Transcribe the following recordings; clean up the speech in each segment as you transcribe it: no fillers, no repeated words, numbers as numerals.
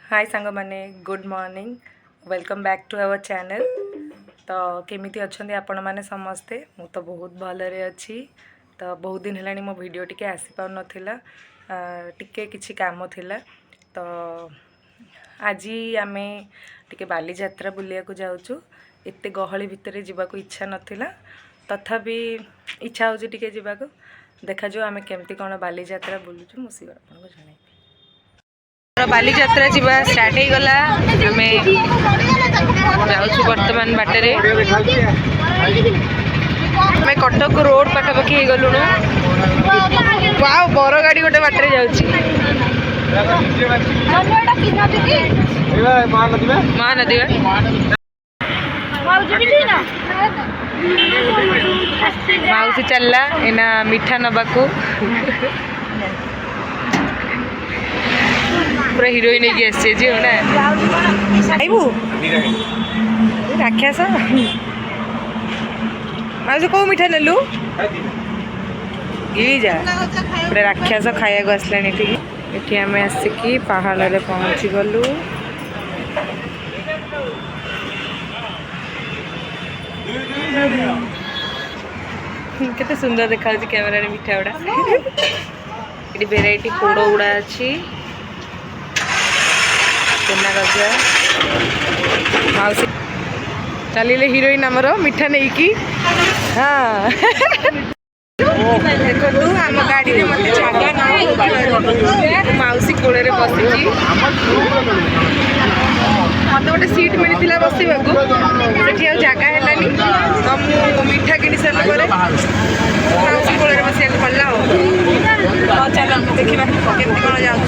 हाय सांग माने good morning welcome back to our channel. तो केमिति अच्छंदी आपण माने समस्ते मु तो बहुत भलरे अच्छी। तो बहुत दिन हेलानी मो वीडियो टिके आसी पाउ नथिला टिके किछि काम थिला। तो आज आमे टिके बाली यात्रा बुलिया को जाउछु। एते गहली भितरे जीवा को इच्छा नथिला तथापि इच्छा होजी टिके जीवा को देखा जो आमे केमती कोन बाली यात्रा बुलुछु मुसी आपण को जणाई। बाली यात्रा जीवा स्टार्ट हो गला आमे जाउछु वर्तमान बाटरे मैं कटक रोड पाखापाखि हो गलुनु। वाओ बर गाड़ी गोटे बाटरे जाउछि महानदी माउसी चलला एना मीठा नबाकू पूरा हिरोइन की आसे जी होना आइबू राक्षस माउसी को मीठा नेलु गिरी जा पूरा राक्षस खाया को आसलानी ठीक एठी आमे आसिकी पहाड़ रे पहुंची गलु। केते सुंदर देखा कैमरा रे मीठा गुड़ा ये वेराइटी पोड़ गुड़ा अच्छी गजा माउसी चलिए हिरोइन आमर मीठा नहीं कि हाँ देखो आम गाड़ी में मत जगह माउसी कोड़े बसी मत गोटे सीट मिलता बसवाक जगह है तो मु मीठा किनी सारे माउसी कोड़े बस पड़ा चल देखा केमती कौन जाऊँ।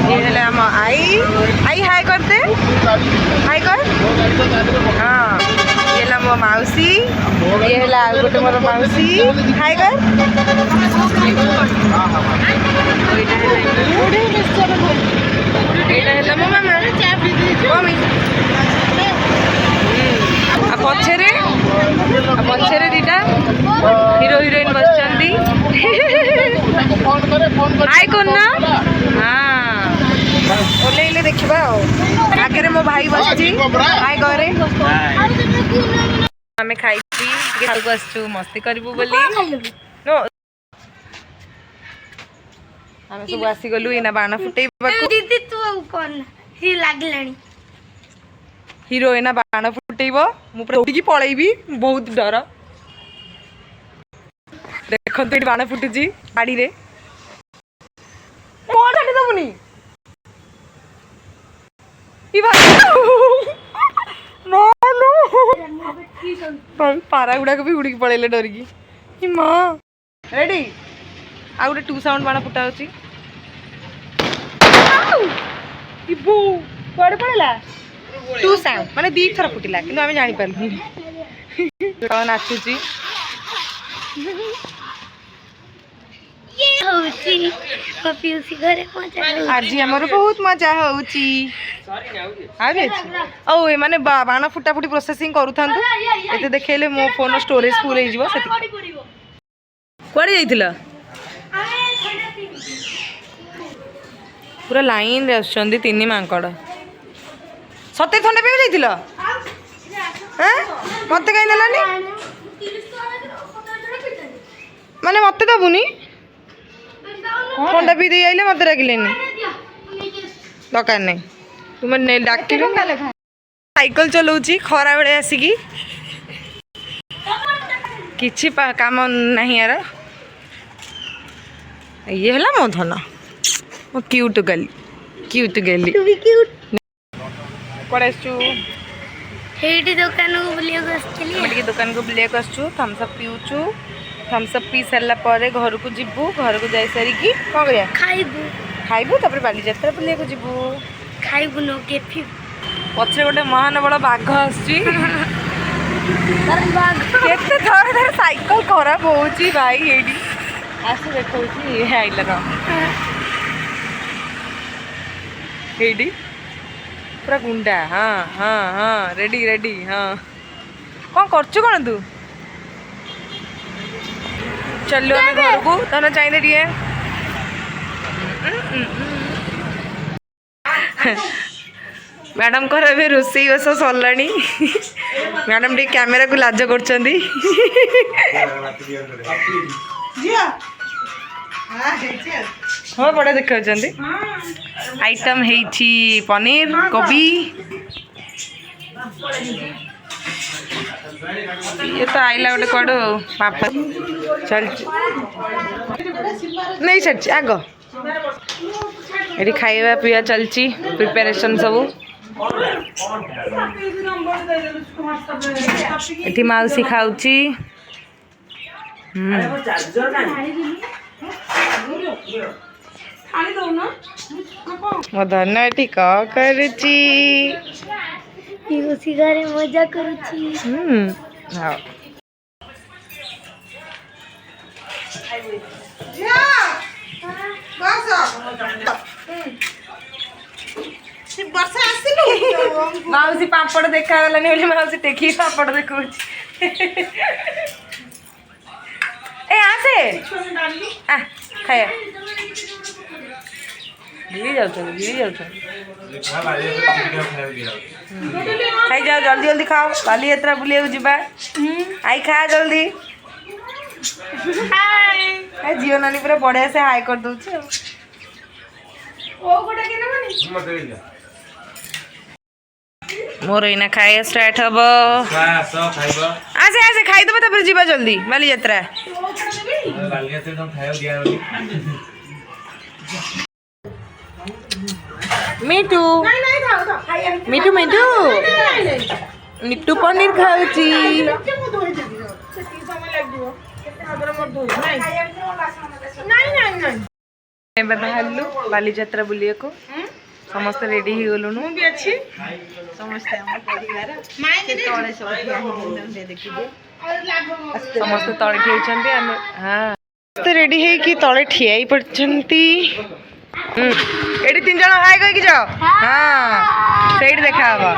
ये है हम आई आई हाय करते हाय कर हाँ ये है मो माउसी ये है गोटे मोर माउसी हाय कर ये मो मामा मम्मी पछरे दीटा हिरो हिरोइन बस हाय कौन हाँ ओल्ले देखा आगे मो भाई बस हाय करे आम खाई को आसु मस्ती करूँ बोली आम सब आसीगलु एना बाण फुटे हिरो एना बाण फुटेब मुझे पलैबी बहुत डर देखो ये बाण फुटुची गाड़ी रे दबुनी पारा गुड़ाक भी उड़ी पड़े डरिकी माँ रेडी आ गोटे टू साउंड बाण फुटा होची कुआड़े पड़ेला टू साउंड माने दी थर फुटिला किंतु आमे जानि पारलु कौन नाचुची आज आमर बहुत मजा होची ओ ए माने बाण फुटा फुटी प्रोसेसिंग करूथांतु एते देखैले मो फोन स्टोरेज फुल हे जिवो सेति कुआडे जाइतिला पूरा लाइन रे आछंदी तिनी मांकड़ सते थंडा पे जाइतिला हैं मते काई देलानी माने मते दबुनी ठंडा पी दे आइले मत डाकिलेनी दरकार नहीं तुम डाक साइकिल चलाऊँगी खरा बेले आसिकी किछि काम नहीं यार ये है मो धन मो क्यूट गली कड़े दुकान को बुलिया आसु थम्सअप पीऊचु थम्सअप पी सारा पर घर को जीवु घर को जाई सारिकी कौन करिया खाइबू तापर बाली यात्रा बुलिया को जीवु खाइबू नो केफी पछे गोटे महान बड़ बाघ आसुची केते थर थर साइकिल खराब होची भाई एडी आसु देखौची ये आइला रो एडी पूरा गुंडा हाँ हाँ हाँ रेडी रेडी हाँ कौन करछु कौन तू चलो आम घर को ताना चाहिए टे मैडम को ए रोसई बस सरला मैडम टे कैमेरा को लाज कर हाँ बड़ा देखा आइटम है पनीर कोबी ये तो आइला गोटे कौड़ पापा चल नहीं चल आग ये खाଇବା पिया चलची प्रिपरेशन सब ये माउसी खाऊची मदन एटी का करुची मजा करुची हाँ माउसी पापड़ देखा गलानी बोली माउसी देखी पापड़ देखो ए आसे आ खाया गिरी जाऊ खाई जाओ जल्दी जल्दी खाओ बाली यात्रा बुलिया जीवा आई खा जल्दी जियो नानी पूरा बढ़िया से हाई कर दूची मोर इना खाया स्टार्ट हम आसे आसे खाई दबा तापर जीवा जल्दी बाली यात्रा मिठू मिठू मिठू निट्टू पनीर खाऊची बाहरलु बाली यात्रा बुलिया को समस्त रेडी हो गलु समस्त तले ठिया हाँ रेडी है कि तले ठिया पड़ती एडी 3 जन हाय कह जाओ हाँ सही देखा हवा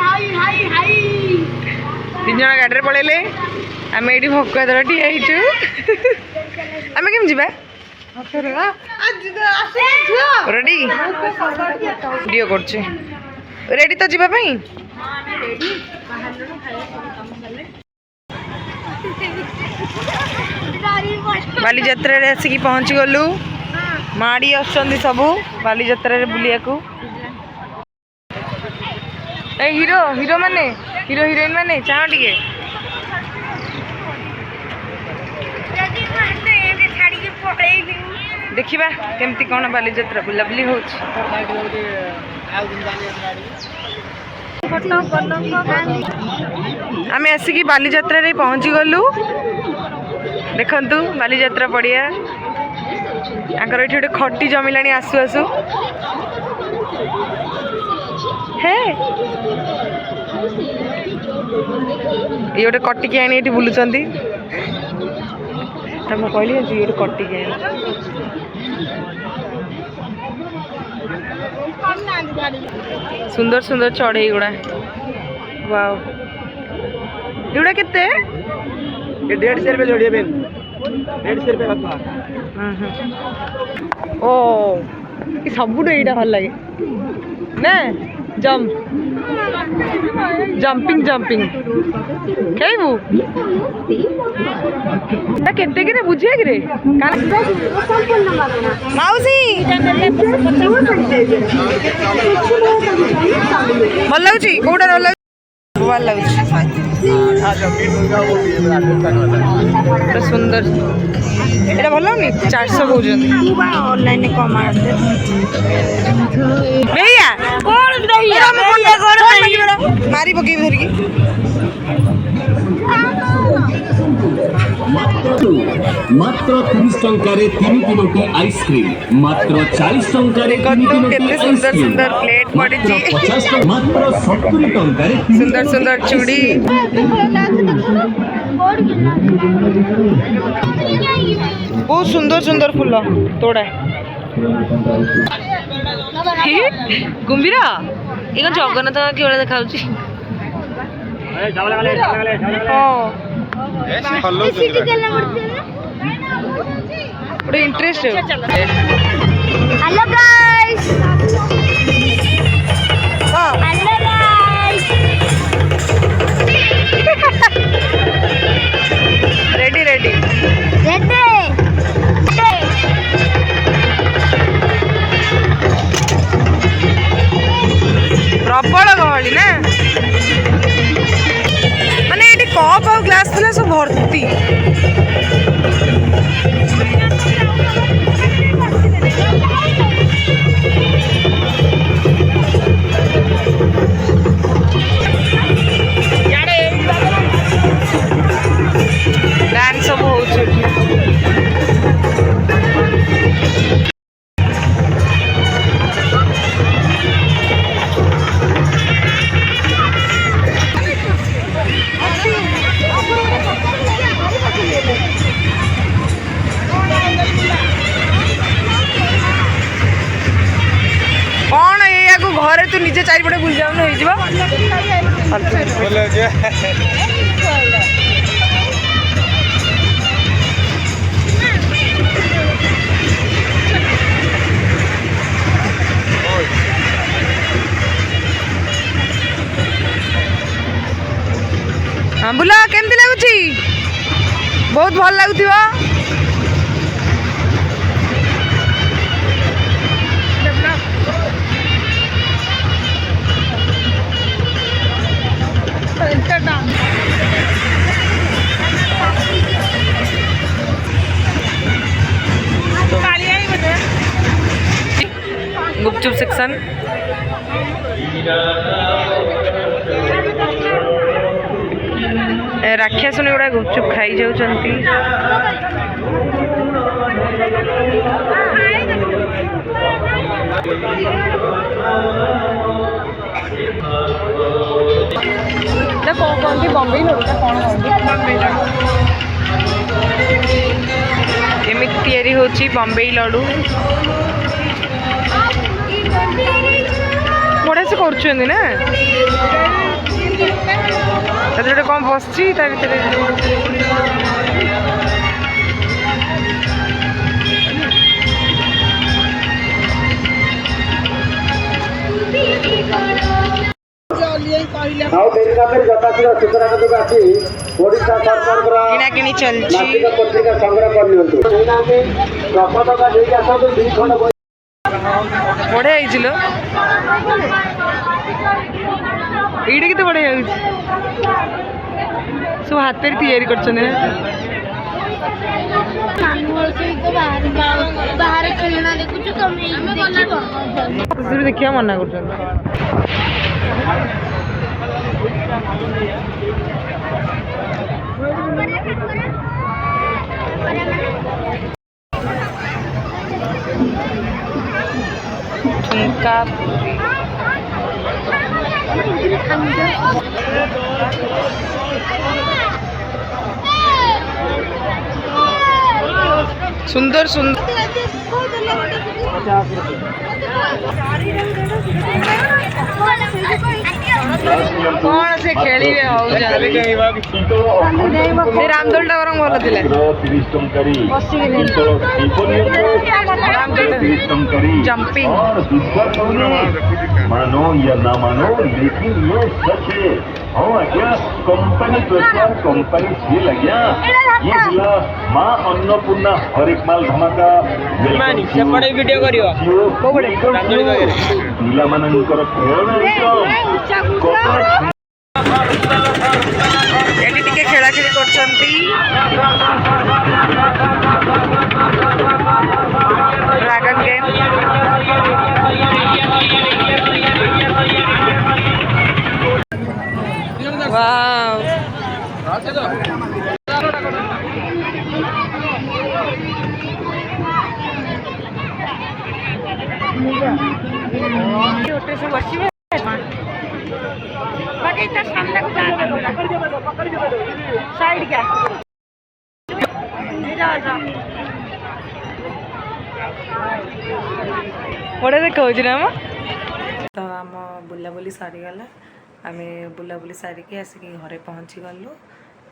3 जन गाड़ी पड़े आम ये भोकदर ठिया आम केम जा रेडी वीडियो कर रेडी तो जावाई बाली यात्रा आसिक पहुँची गलु माड़ी आसुंदी सबू बाली यात्रा बुलिया को हीरो हीरो माने हीरो हिरोइन माने चाह टिके देखिबा केमती कौन बाली यात्रा बुलाबुली हो आम आसिक बाली यात्रा रे पहुँची गलु देखंतु बाली यात्रा पड़िया आंकर ये गोटे खटी जमिला आसु आसु हे ये गोटे कटिकी आनी ये बुलुंट कहली ये गोटे कटिकी आनी सुंदर सुंदर चढ़ई गुड़ा वाओ एगुड़ा केते 150 रुपये जोड़िए बेन 150 रुपये ओ सबुठ यहाँ भल लगे ना जंप जंपिंग जंपिंग खेबू केते कि बुझे कि माउसी भल लगुच कौटा भल भल लगुच सुंदर ये भल लगनी 400 कहते ऑनलाइन कमा भैया मारी पकई धरिकी मात्र 30 टंकारे 3 किलोटी आइसक्रीम मात्र 40 टंकारे केते सुंदर सुंदर प्लेट पड़ी 50 मात्र 70 टंकारे सुंदर सुंदर चूड़ी बहुत सुंदर सुंदर फूल तोड़ा कुंभीरा ये जगन्नाथ कि देखा इंटरेस्ट हेलो गाइस ना सब भर्ती डांस सब हो कौन या घरे तू निजे चारिपटे बुल जाऊन हाँ बुला केमती लगुच बहुत भल लगुव गुपचुप सेक्शन राक्षसनी गुड़ा गुपचुप खाई जाउछंती कौन बम्बई लड़ू केमिति तैयारी होची बम्बई लड़ू बड़ा से कर ना गोटे कौन बस किणाकिणी चलती बढ़िया ये केते बढ़िया सब हाथ तैयारी कर देखिए मना कर ठुमका सुंदर सुंदर कौन से खेली रामदोल टा बरम भल जंपिंग मानो या ना मानो लेकिन ये सच है हाँ क्या कंपनी प्रचार कंपनी सेल गया ये जिला माँ अन्नपूर्णा हर एक माल धमाका वीडियो करियो पिला मानकर खेला खेली ड्रैगन गेम वाव छोटे से बच्ची बाकी इतना सामने को जाना साइड क्या बड़े देखा तो आम बुलाबुली सारीगला आम बुलाबुली सारिकी आसिक घरे पहुँची गलु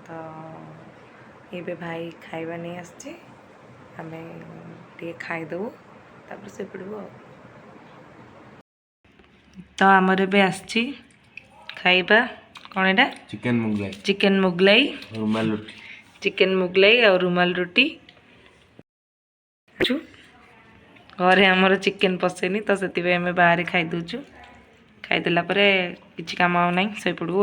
तो ये भाई खाइबा नहीं आसी आम टे खाईदेबू तापर से पड़ू तो आमर ए आसी खाइबा कौन एटा चिकेन मुगलाई रुमाल रोटी चिकेन मुगलाई और रुमाल रोटी घरे आमर चिकेन पसेनी तो से बाहर खाई दौचु खाईदेला किसी काम आउ ना शो पड़ू।